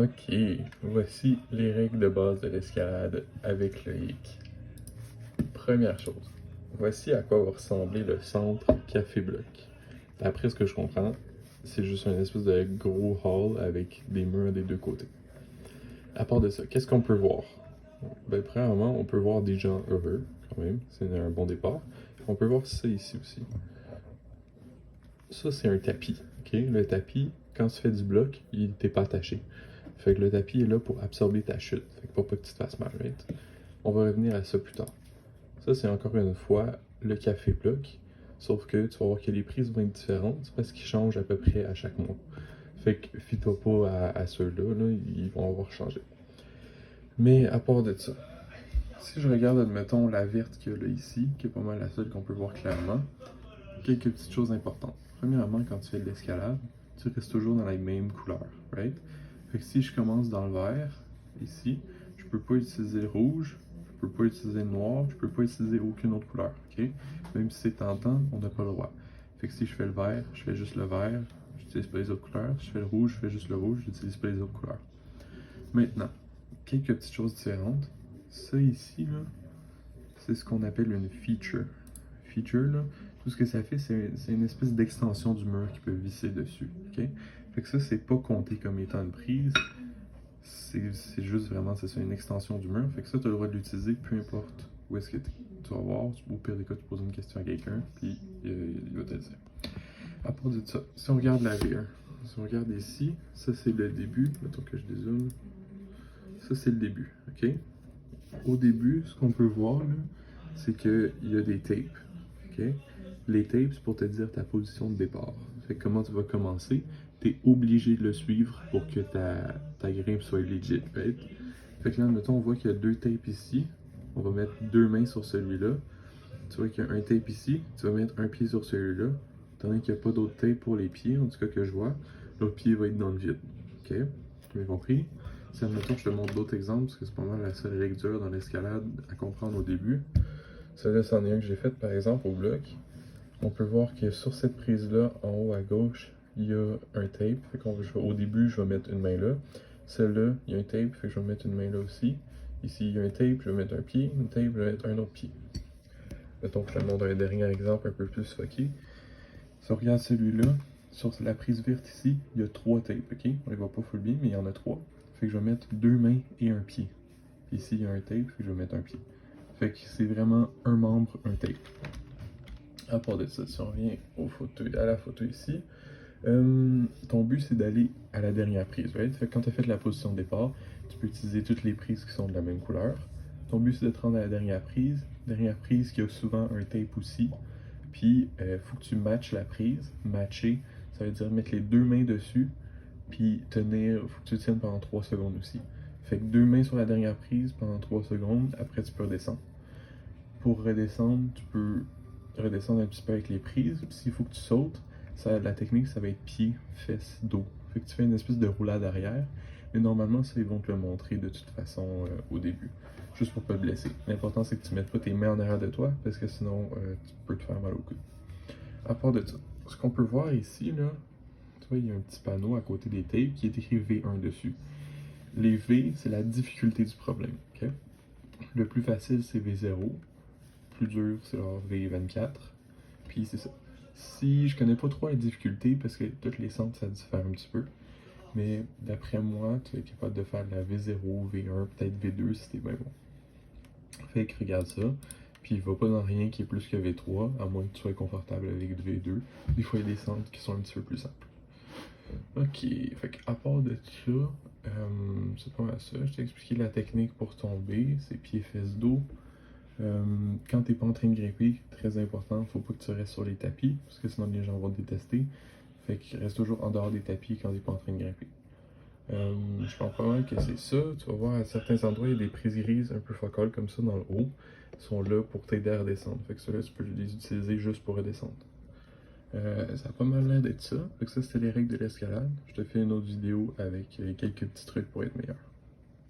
Ok, voici les règles de base de l'escalade avec le hic. Première chose, voici à quoi va ressembler le centre café-bloc. D'après ce que je comprends, c'est juste un espèce de gros hall avec des murs des deux côtés. À part de ça, qu'est-ce qu'on peut voir? Ben, premièrement, on peut voir des gens heureux, quand même, c'est un bon départ. On peut voir ça ici aussi. Ça, c'est un tapis, ok? Le tapis, quand tu fais du bloc, il n'était pas attaché. Fait que le tapis est là pour absorber ta chute, fait que pour pas que tu te fasses mal, right? On va revenir à ça plus tard. Ça, c'est encore une fois le café bloc, sauf que tu vas voir que les prises vont être différentes parce qu'ils changent à peu près à chaque mois. Fait que fie-toi pas à ceux-là, là, ils vont avoir changé. Mais à part de ça, si je regarde, admettons, la verte qu'il y a là ici, qui est pas mal la seule qu'on peut voir clairement, quelques petites choses importantes. Premièrement, quand tu fais de l'escalade, tu restes toujours dans la même couleur, right? Fait que si je commence dans le vert, ici, je peux pas utiliser le rouge, je peux pas utiliser le noir, je peux pas utiliser aucune autre couleur, ok? Même si c'est tentant, on n'a pas le droit. Fait que si je fais le vert, je fais juste le vert, j'utilise pas les autres couleurs. Si je fais le rouge, je fais juste le rouge, j'utilise pas les autres couleurs. Maintenant, quelques petites choses différentes. Ça ici, là, c'est ce qu'on appelle une feature. Feature, là, tout ce que ça fait, c'est une espèce d'extension du mur qui peut visser dessus. Ok? Fait que ça, c'est pas compté comme étant une prise. C'est juste vraiment, c'est ça, une extension du mur. Fait que ça, tu as le droit de l'utiliser peu importe où est-ce que tu vas voir. Au pire des cas, tu poses une question à quelqu'un, puis il va te dire. À part de ça, si on regarde la rear, si on regarde ici, ça c'est le début. Mettons que je dézoome. Ça c'est le début, ok? Au début, ce qu'on peut voir, c'est qu'il y a des tapes. Okay? Les tapes, c'est pour te dire ta position de départ. Fait que comment tu vas commencer, tu es obligé de le suivre pour que ta grimpe soit legit, right? Fait que là, mettons, on voit qu'il y a deux tapes ici. On va mettre deux mains sur celui-là. Tu vois qu'il y a un tape ici. Tu vas mettre un pied sur celui-là. Tandis qu'il n'y a pas d'autre tape pour les pieds, en tout cas que je vois. L'autre pied va être dans le vide. Ok? Tu m'as compris? Si, admettons, je te montre d'autres exemples, parce que c'est pas mal la seule règle dure dans l'escalade à comprendre au début. Celui-là, c'en est un que j'ai fait, par exemple, au bloc. On peut voir que sur cette prise-là, en haut à gauche, il y a un tape. Fait au début, je vais mettre une main là. Celle-là, il y a un tape, fait que je vais mettre une main là aussi. Ici, il y a un tape, je vais mettre un pied. Une tape, je vais mettre un autre pied. Mettons que je te montre un dernier exemple un peu plus fucké. Si on regarde celui-là, sur la prise verte ici, il y a trois tapes, ok? On les voit pas full bien, mais il y en a trois. Fait que je vais mettre deux mains et un pied. Ici, il y a un tape, fait que je vais mettre un pied. Fait que c'est vraiment un membre, un tape. À part de ça, si on revient à la photo ici, ton but c'est d'aller à la dernière prise, right? Fait que quand tu as fait la position de départ, tu peux utiliser toutes les prises qui sont de la même couleur. Ton but c'est de te rendre à la dernière prise qui a souvent un tape aussi. Puis, faut que tu matches la prise. Matcher, ça veut dire mettre les deux mains dessus, puis tenir, faut que tu tiennes pendant 3 secondes aussi. Fait que deux mains sur la dernière prise pendant 3 secondes, après tu peux redescendre. Pour redescendre, tu peux redescendre un petit peu avec les prises. S'il faut que tu sautes, la technique, ça va être pied, fesses, dos. Fait que tu fais une espèce de roulade arrière. Mais normalement, ça, ils vont te le montrer de toute façon au début. Juste pour pas te blesser. L'important, c'est que tu mettes pas tes mains en arrière de toi, parce que sinon, tu peux te faire mal au coude. À part de ça, ce qu'on peut voir ici, là, tu vois, il y a un petit panneau à côté des tapes qui est écrit V1 dessus. Les V, c'est la difficulté du problème. Okay? Le plus facile, c'est V0. Plus dur, c'est genre V24. Puis c'est ça. Si je connais pas trop la difficulté, parce que toutes les centres ça diffère un petit peu, mais d'après moi, tu es capable de faire de la V0, V1, peut-être V2 si t'es bien bon. Fait que regarde ça. Puis il va pas dans rien qui est plus que V3, à moins que tu sois confortable avec V2. Des fois, il y a des centres qui sont un petit peu plus simples. Ok, fait à part de ça, c'est pas mal ça. Je t'ai expliqué la technique pour tomber, c'est pied, fesses, dos. Quand t'es pas en train de grimper, très important, faut pas que tu restes sur les tapis, parce que sinon les gens vont te détester. Fait que reste toujours en dehors des tapis quand t'es pas en train de grimper. Je pense pas mal que c'est ça. Tu vas voir à certains endroits, il y a des prises grises un peu focales comme ça dans le haut. Ils sont là pour t'aider à redescendre. Fait que ceux-là, tu peux les utiliser juste pour redescendre. Ça a pas mal l'air d'être ça. Fait que ça, c'était les règles de l'escalade. Je te fais une autre vidéo avec quelques petits trucs pour être meilleur.